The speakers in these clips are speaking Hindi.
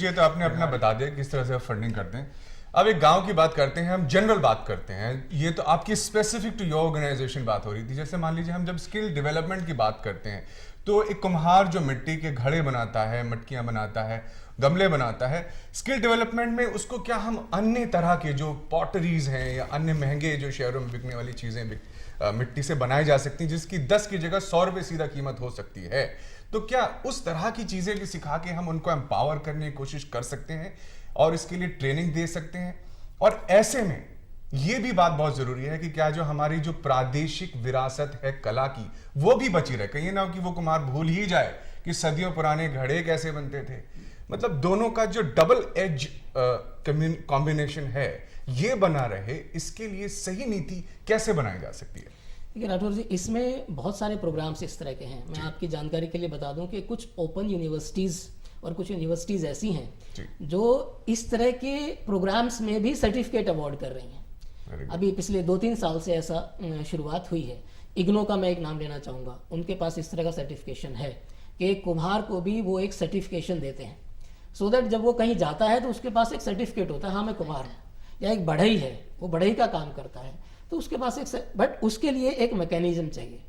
चलिए, तो आपने अपना बता दिया किस तरह से आप फंडिंग करते हैं। अब एक गांव की बात करते हैं, हम जनरल बात करते हैं। ये तो आपकी स्पेसिफिक टू योर ऑर्गेनाइजेशन बात हो रही थी। जैसे मान लीजिए हम जब स्किल डेवलपमेंट की बात करते हैं, तो एक कुम्हार जो मिट्टी के घड़े बनाता है, मटकियां बनाता है, गमले बनाता है, स्किल डेवलपमेंट में उसको क्या हम अन्य तरह के जो पॉटरीज हैं या अन्य महंगे जो शहरों में बिकने वाली चीजें मिट्टी से बनाई जा सकती हैं, जिसकी 10 की जगह 100 रुपये सीधा कीमत हो सकती है, तो क्या उस तरह की चीजें भी सिखा के हम उनको एम्पावर करने की कोशिश कर सकते हैं और इसके लिए ट्रेनिंग दे सकते हैं? और ऐसे में यह भी बात बहुत जरूरी है कि क्या जो हमारी जो प्रादेशिक विरासत है कला की, वो भी बची रहे। कहीं ना हो कि वो कुम्हार भूल ही जाए कि सदियों पुराने घड़े कैसे बनते थे। मतलब दोनों का जो डबल एज कॉम्बिनेशन है ये बना रहे, इसके लिए सही नीति कैसे बनाई जा सकती है? देखिए राठौर जी, इसमें बहुत सारे प्रोग्राम्स इस तरह के हैं। मैं आपकी जानकारी के लिए बता दूं कि कुछ ओपन यूनिवर्सिटीज़ और कुछ यूनिवर्सिटीज़ ऐसी हैं जो इस तरह के प्रोग्राम्स में भी सर्टिफिकेट अवार्ड कर रही हैं। अभी पिछले 2-3 साल से ऐसा शुरुआत हुई है। इग्नो का मैं एक नाम लेना चाहूँगा, उनके पास इस तरह का सर्टिफिकेशन है कि एक कुम्हार को भी वो एक सर्टिफिकेशन देते हैं, सो दैट जब वो कहीं जाता है तो उसके पास एक सर्टिफिकेट होता है, हाँ मैं कुम्हार हूँ। या एक बढ़ई है, वो बढ़ई का काम करता है, तो उसके पास एक, बट उसके लिए एक मैकेनिज्म चाहिए।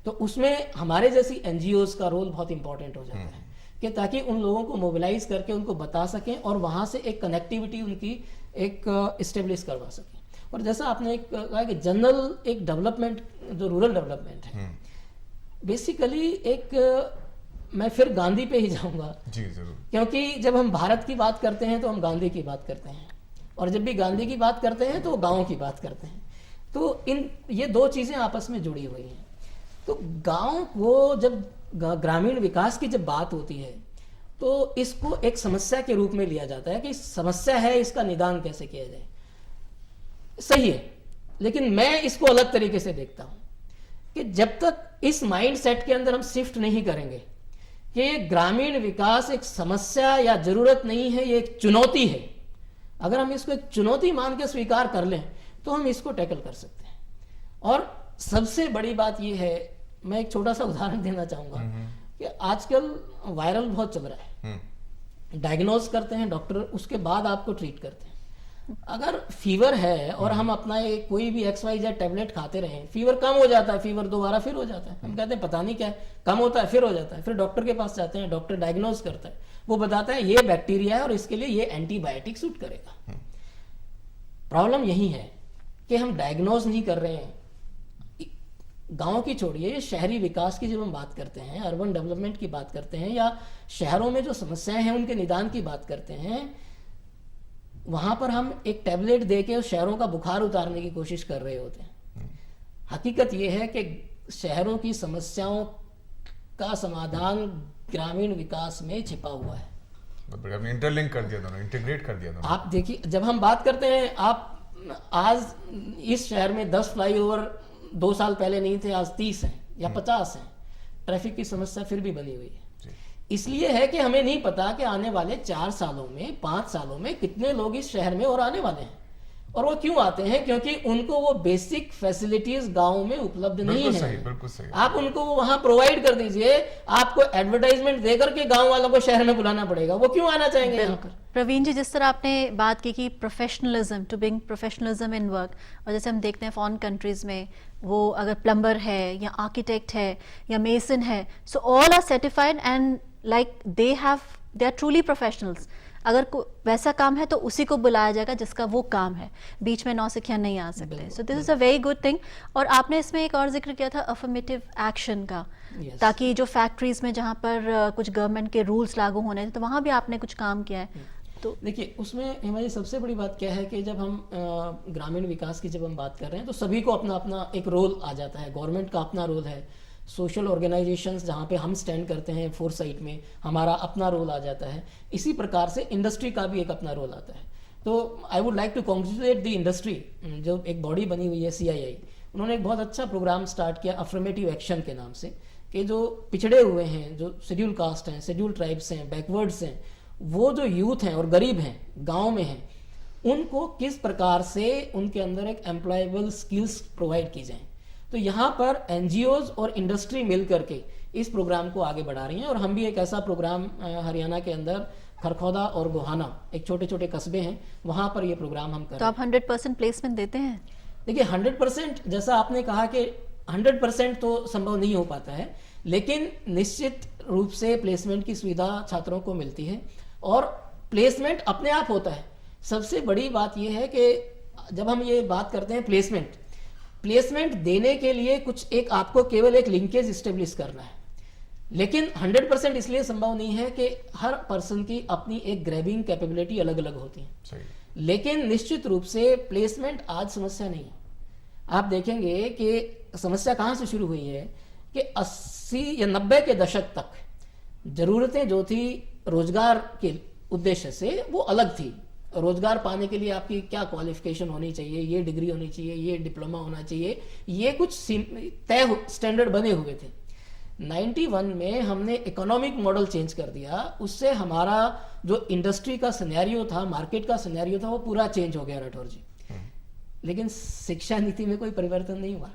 तो उसमें हमारे जैसी एनजीओज का रोल बहुत इंपॉर्टेंट हो जाता है कि ताकि उन लोगों को मोबिलाइज करके उनको बता सकें और वहाँ से एक कनेक्टिविटी उनकी एक इस्टेब्लिश करवा सकें। और जैसा आपने एक कहा कि जनरल एक डेवलपमेंट जो रूरल डेवलपमेंट है, बेसिकली एक मैं फिर गांधी पे ही जाऊंगा जी जरूर, क्योंकि जब हम भारत की बात करते हैं तो हम गांधी की बात करते हैं, और जब भी गांधी की बात करते हैं तो गाँव की बात करते हैं। तो ये दो चीज़ें आपस में जुड़ी हुई हैं। तो गांव को जब ग्रामीण विकास की जब बात होती है तो इसको एक समस्या के रूप में लिया जाता है कि समस्या है, इसका निदान कैसे किया जाए। सही है, लेकिन मैं इसको अलग तरीके से देखता हूं कि जब तक इस माइंड सेट के अंदर हम शिफ्ट नहीं करेंगे कि ग्रामीण विकास एक समस्या या जरूरत नहीं है, ये एक चुनौती है, अगर हम इसको एक चुनौती मान के स्वीकार कर लें तो हम इसको टैकल कर सकते हैं। और सबसे बड़ी बात यह है, मैं एक छोटा सा उदाहरण देना चाहूंगा कि आजकल वायरल बहुत चल रहा है। डायग्नोज करते हैं डॉक्टर, उसके बाद आपको ट्रीट करते हैं। अगर फीवर है और हम अपना एक कोई भी XYZ टैबलेट खाते रहें, फीवर कम हो जाता है, फीवर दोबारा फिर हो जाता है, हम कहते हैं पता नहीं क्या है, कम होता है फिर हो जाता है, फिर डॉक्टर के पास जाते हैं, डॉक्टर डायग्नोज करता है, वो बताता है ये बैक्टीरिया है और इसके लिए ये एंटीबायोटिक सूट करेगा। प्रॉब्लम यही है कि हम डायग्नोज नहीं कर रहे हैं। गांव की छोड़िए, शहरी विकास की जब हम बात करते हैं, अर्बन डेवलपमेंट की बात करते हैं, या शहरों में जो समस्याएं हैं उनके निदान की बात करते हैं, वहां पर हम एक टैबलेट देके उस शहरों का बुखार उतारने की कोशिश कर रहे होते हैं। हकीकत यह है कि शहरों की समस्याओं का समाधान ग्रामीण विकास में छिपा हुआ है। इंटरलिंक कर दिया दोनों, इंटीग्रेट कर दिया दोनों। आप देखिए, जब हम बात करते हैं, आप आज इस शहर में 10 फ्लाईओवर 2 साल पहले नहीं थे, आज 30 हैं या 50 हैं। ट्रैफिक की समस्या फिर भी बनी हुई है। इसलिए है कि हमें नहीं पता कि आने वाले 4 सालों में, 5 सालों में कितने लोग इस शहर में और आने वाले हैं, और वो क्यों आते हैं? क्योंकि उनको वो बेसिक फैसिलिटीज गांव में उपलब्ध नहीं है। बिल्कुल सही। आप उनको वहां प्रोवाइड कर दीजिए, आपको एडवर्टाइजमेंट देकर के गांव वालों को शहर में बुलाना पड़ेगा, वो क्यों आना चाहेंगे यहाँ पर? प्रवीण जी, जिस तरह आपने बात की कि professionalism, to being professionalism in work, और जैसे हम देखते हैं फॉरेन कंट्रीज में वो अगर प्लम्बर है या आर्किटेक्ट है या मेसन है, so all are certified and like they are truly professionals. अगर वैसा काम है तो उसी को बुलाया जाएगा जिसका वो काम है, बीच में नौसिखिया नहीं आ सकते। So this is a very good thing. और आपने इसमें एक और जिक्र किया था अफर्मेटिव एक्शन का, ताकि जो फैक्ट्रीज में जहाँ पर कुछ गवर्नमेंट के रूल्स लागू होने थे तो वहाँ भी आपने कुछ काम किया है। तो देखिए, उसमें हमारी सबसे बड़ी बात क्या है कि जब हम ग्रामीण विकास की जब हम बात कर रहे हैं तो सभी को अपना अपना एक रोल आ जाता है। गवर्नमेंट का अपना रोल है, सोशल ऑर्गेनाइजेशंस जहाँ पे हम स्टैंड करते हैं फोरसाइट में, हमारा अपना रोल आ जाता है। इसी प्रकार से इंडस्ट्री का भी एक अपना रोल आता है। तो I would like to congratulate the industry, जो एक बॉडी बनी हुई है CII, उन्होंने एक बहुत अच्छा प्रोग्राम स्टार्ट किया अफर्मेटिव एक्शन के नाम से, कि जो पिछड़े हुए हैं, जो शेड्यूल कास्ट हैं, शेड्यूल ट्राइब्स हैं, बैकवर्ड्स हैं, वो जो यूथ हैं और गरीब हैं, गाँव में हैं, उनको किस प्रकार से उनके अंदर एक एम्प्लॉयबल स्किल्स प्रोवाइड की जाएँ। तो यहाँ पर NGOs और इंडस्ट्री मिल करके इस प्रोग्राम को आगे बढ़ा रही हैं। और हम भी एक ऐसा प्रोग्राम हरियाणा के अंदर खरखौदा और गोहाना एक छोटे छोटे कस्बे हैं, वहाँ पर ये प्रोग्राम हम कर तो रहे हैं। आप 100% प्लेसमेंट देते हैं? देखिए 100% जैसा आपने कहा कि 100% तो संभव नहीं हो पाता है, लेकिन निश्चित रूप से प्लेसमेंट की सुविधा छात्रों को मिलती है और प्लेसमेंट अपने आप होता है। सबसे बड़ी बात यह है कि जब हम ये बात करते हैं प्लेसमेंट देने के लिए कुछ एक आपको केवल एक लिंकेज इस्टेब्लिश करना है, लेकिन 100% इसलिए संभव नहीं है कि हर पर्सन की अपनी एक ग्रैबिंग कैपेबिलिटी अलग अलग होती है। सही। लेकिन निश्चित रूप से प्लेसमेंट आज समस्या नहीं है। आप देखेंगे कि समस्या कहाँ से शुरू हुई है कि 80 या 90 के दशक तक जरूरतें जो थी रोजगार के उद्देश्य से वो अलग थी। रोजगार पाने के लिए आपकी क्या क्वालिफिकेशन होनी चाहिए, ये डिग्री होनी चाहिए, ये डिप्लोमा होना चाहिए, ये कुछ तय स्टैंडर्ड बने हुए थे। 91 में हमने इकोनॉमिक मॉडल चेंज कर दिया, उससे हमारा जो इंडस्ट्री का सिनेरियो था, मार्केट का सिनेरियो था, वो पूरा चेंज हो गया राठौर जी। लेकिन शिक्षा नीति में कोई परिवर्तन नहीं हुआ।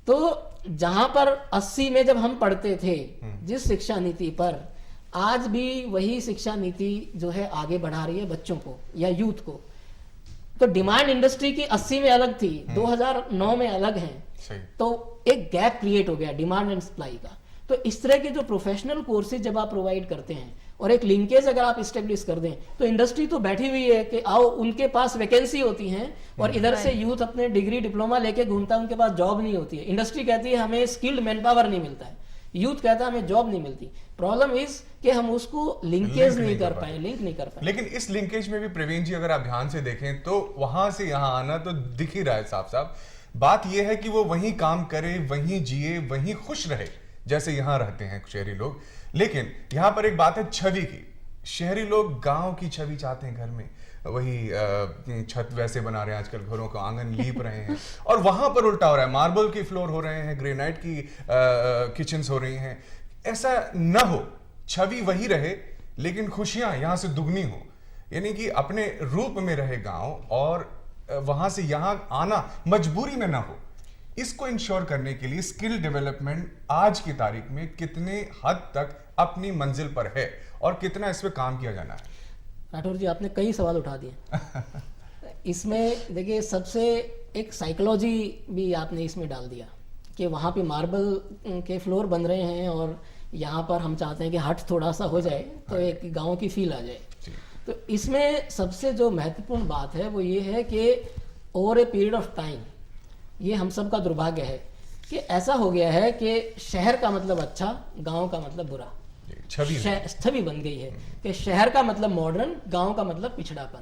तो जहां पर 80 में जब हम पढ़ते थे जिस शिक्षा नीति पर, आज भी वही शिक्षा नीति जो है आगे बढ़ा रही है बच्चों को या यूथ को। तो डिमांड इंडस्ट्री की 80 में अलग थी, 2009 में अलग है। सही। तो एक गैप क्रिएट हो गया डिमांड एंड सप्लाई का। तो इस तरह के जो प्रोफेशनल कोर्सेज जब आप प्रोवाइड करते हैं और एक लिंकेज अगर आप इस्टेब्लिश कर दें, तो इंडस्ट्री तो बैठी हुई है कि आओ, उनके पास वैकेंसी होती है और इधर से यूथ अपने डिग्री डिप्लोमा लेके घूमता है, उनके पास जॉब नहीं होती है। इंडस्ट्री कहती है हमें स्किल्ड मैन पावर नहीं मिलता है, यूथ कहता है हमें जॉब नहीं मिलती। प्रॉब्लम इज कि हम उसको लिंकेज नहीं कर पाए, लिंक नहीं कर पाए। लेकिन इस लिंकेज में भी प्रवीण जी अगर आप ध्यान से देखें तो वहां से यहां आना तो दिख ही रहा है साफ साफ। बात यह है कि वो वहीं काम करे, वहीं जिए, वहीं खुश रहे जैसे यहां रहते हैं शहरी लोग। लेकिन यहां पर एक बात है छवि की। शहरी लोग गांव की छवि चाहते हैं घर में, वही छत वैसे बना रहे हैं आजकल, घरों का आंगन लीप रहे हैं, और वहां पर उल्टा हो रहा है, मार्बल की फ्लोर हो रहे हैं, ग्रेनाइट की किचन्स हो रही हैं। ऐसा न हो, छवि वही रहे लेकिन खुशियां यहां से दुगनी हो, यानी कि अपने रूप में रहे गांव और वहां से यहां आना मजबूरी में ना हो। इसको इंश्योर करने के लिए स्किल डेवलपमेंट आज की तारीख में कितने हद तक अपनी मंजिल पर है और कितना इस पे काम किया जाना है? राठौर जी, आपने कई सवाल उठा दिए। इसमें देखिए सबसे एक साइकोलॉजी भी आपने इसमें डाल दिया कि वहाँ पे मार्बल के फ्लोर बन रहे हैं और यहाँ पर हम चाहते हैं कि हट थोड़ा सा हो जाए तो एक गांव की फील आ जाए। तो इसमें सबसे जो महत्वपूर्ण बात है वो ये है कि over a period of time, ये हम सब का दुर्भाग्य है कि ऐसा हो गया है कि शहर का मतलब अच्छा, गांव का मतलब बुरा। छवि बन गई है कि शहर का मतलब मॉडर्न, गांव का मतलब पिछड़ापन।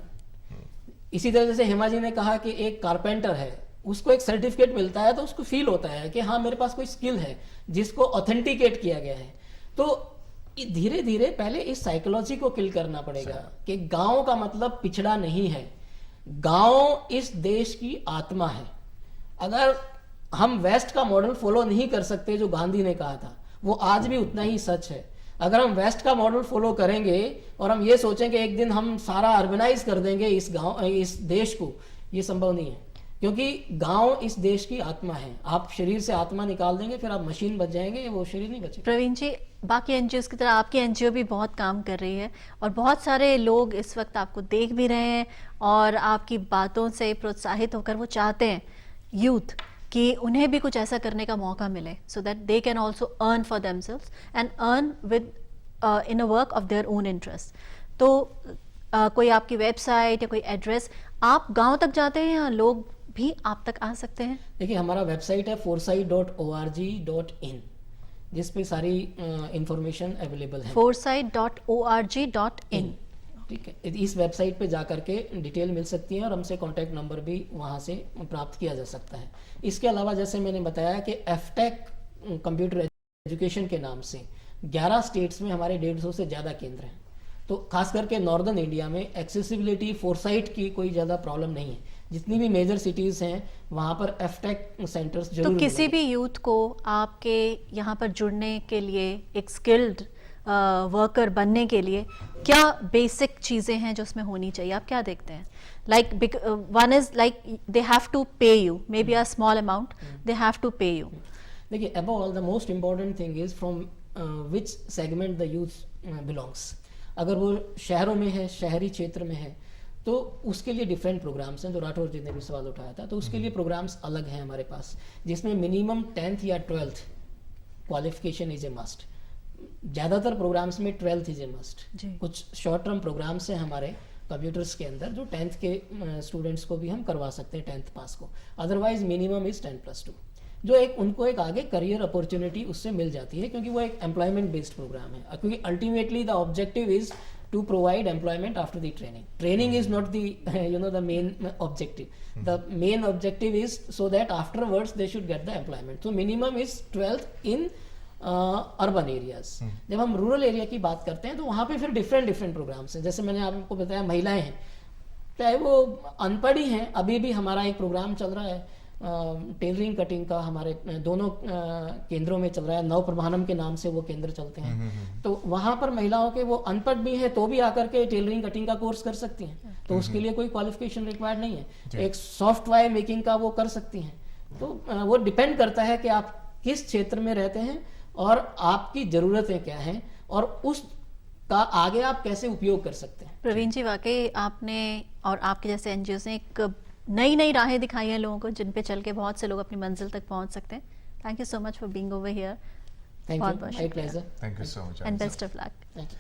इसी तरह से हेमा जी ने कहा कि एक कारपेंटर है, उसको एक सर्टिफिकेट मिलता है तो उसको फील होता है कि हाँ मेरे पास कोई स्किल है जिसको ऑथेंटिकेट किया गया है। तो धीरे धीरे पहले इस साइकोलॉजी को किल करना पड़ेगा कि गांव का मतलब पिछड़ा नहीं है, गांव इस देश की आत्मा है। अगर हम वेस्ट का मॉडल फॉलो नहीं कर सकते जो गांधी ने कहा था, वो आज भी उतना ही सच है। अगर हम वेस्ट का मॉडल फॉलो करेंगे और हम ये सोचें कि एक दिन हम सारा अर्बनाइज कर देंगे इस गांव, इस देश को, ये संभव नहीं है, क्योंकि गांव इस देश की आत्मा है। आप शरीर से आत्मा निकाल देंगे फिर आप मशीन बच जाएंगे, वो शरीर नहीं बचेगा। प्रवीण जी, बाकी एनजीओज की तरह आपकी एनजीओ भी बहुत काम कर रही है और बहुत सारे लोग इस वक्त आपको देख भी रहे हैं और आपकी बातों से प्रोत्साहित होकर वो चाहते हैं यूथ कि उन्हें भी कुछ ऐसा करने का मौका मिले, so that they can also earn for themselves and earn with in a work of their own interest. तो कोई आपकी वेबसाइट या कोई एड्रेस, आप गांव तक जाते हैं या लोग भी आप तक आ सकते हैं? देखिए हमारा वेबसाइट है foresight.org.in, जिस पे सारी इंफॉर्मेशन अवेलेबल है। foresight.org.in, ठीक है, इस वेबसाइट पे जा करके डिटेल मिल सकती है और हमसे कांटेक्ट नंबर भी वहाँ से प्राप्त किया जा सकता है। इसके अलावा जैसे मैंने बताया कि एफटेक कंप्यूटर एजुकेशन के नाम से 11 स्टेट्स में हमारे 150 से ज़्यादा केंद्र हैं। तो खास करके नॉर्दर्न इंडिया में एक्सेसिबिलिटी फोरसाइट की कोई ज़्यादा प्रॉब्लम नहीं है। जितनी भी मेजर सिटीज़ हैं वहाँ पर एफटेक सेंटर्स जरूर। तो किसी भी यूथ को आपके यहाँ पर जुड़ने के लिए, एक स्किल्ड वर्कर बनने के लिए क्या बेसिक चीज़ें हैं जो उसमें होनी चाहिए? आप क्या देखते हैं? Like one is like they have to pay you may be a small amount, they have to pay you. देखिए above all the most important thing is from which segment the youth belongs. अगर वो शहरों में है, शहरी क्षेत्र में है, तो उसके लिए डिफरेंट प्रोग्राम्स हैं, जो राठौर जी ने भी सवाल उठाया था। तो उसके लिए प्रोग्राम्स अलग हैं हमारे पास, जिसमें मिनिमम 10th या 12th qualification is a must. ज़्यादातर प्रोग्राम्स में 12th इज ए मस्ट। जी। कुछ शॉर्ट टर्म प्रोग्राम्स हैं हमारे कंप्यूटर्स के अंदर जो 10th के स्टूडेंट्स को भी हम करवा सकते हैं, 10th पास को। अदरवाइज मिनिमम इज 10+2, जो एक उनको एक आगे करियर अपॉर्चुनिटी उससे मिल जाती है, क्योंकि वो एक एम्प्लॉयमेंट बेस्ड प्रोग्राम है। क्योंकि ultimately the objective is to provide employment after the training. Training is not the the main objective. The main objective is so that afterwards they should get the employment. So minimum is 12th in urban areas. जब हम रूरल एरिया की बात करते हैं तो वहाँ पे फिर डिफरेंट प्रोग्राम्स हैं। जैसे मैंने आपको बताया, महिलाएं हैं, चाहे वो अनपढ़ ही हैं, अभी भी हमारा एक प्रोग्राम चल रहा है टेलरिंग कटिंग का, हमारे दोनों केंद्रों में चल रहा है। नव प्रभानम के नाम से वो केंद्र चलते हैं। तो वहाँ पर महिलाओं के, वो अनपढ़ भी हैं तो भी आकर के टेलरिंग कटिंग का कोर्स कर सकती हैं। तो उसके लिए कोई क्वालिफिकेशन रिक्वायर्ड नहीं है। एक सॉफ्टवेयर मेकिंग का वो कर सकती हैं। तो वो डिपेंड करता है कि आप किस क्षेत्र में रहते हैं और आपकी ज़रूरतें क्या हैं और उस का आगे आप कैसे उपयोग कर सकते हैं। प्रवीण जी, वाकई आपने और आपके जैसे एनजीओ ने एक नई राहें दिखाई हैं लोगों को, जिन पे चल के बहुत से लोग अपनी मंजिल तक पहुंच सकते हैं। Thank you so much for being over here. Thank you, my pleasure. Thank you so much and best of luck. Thank you.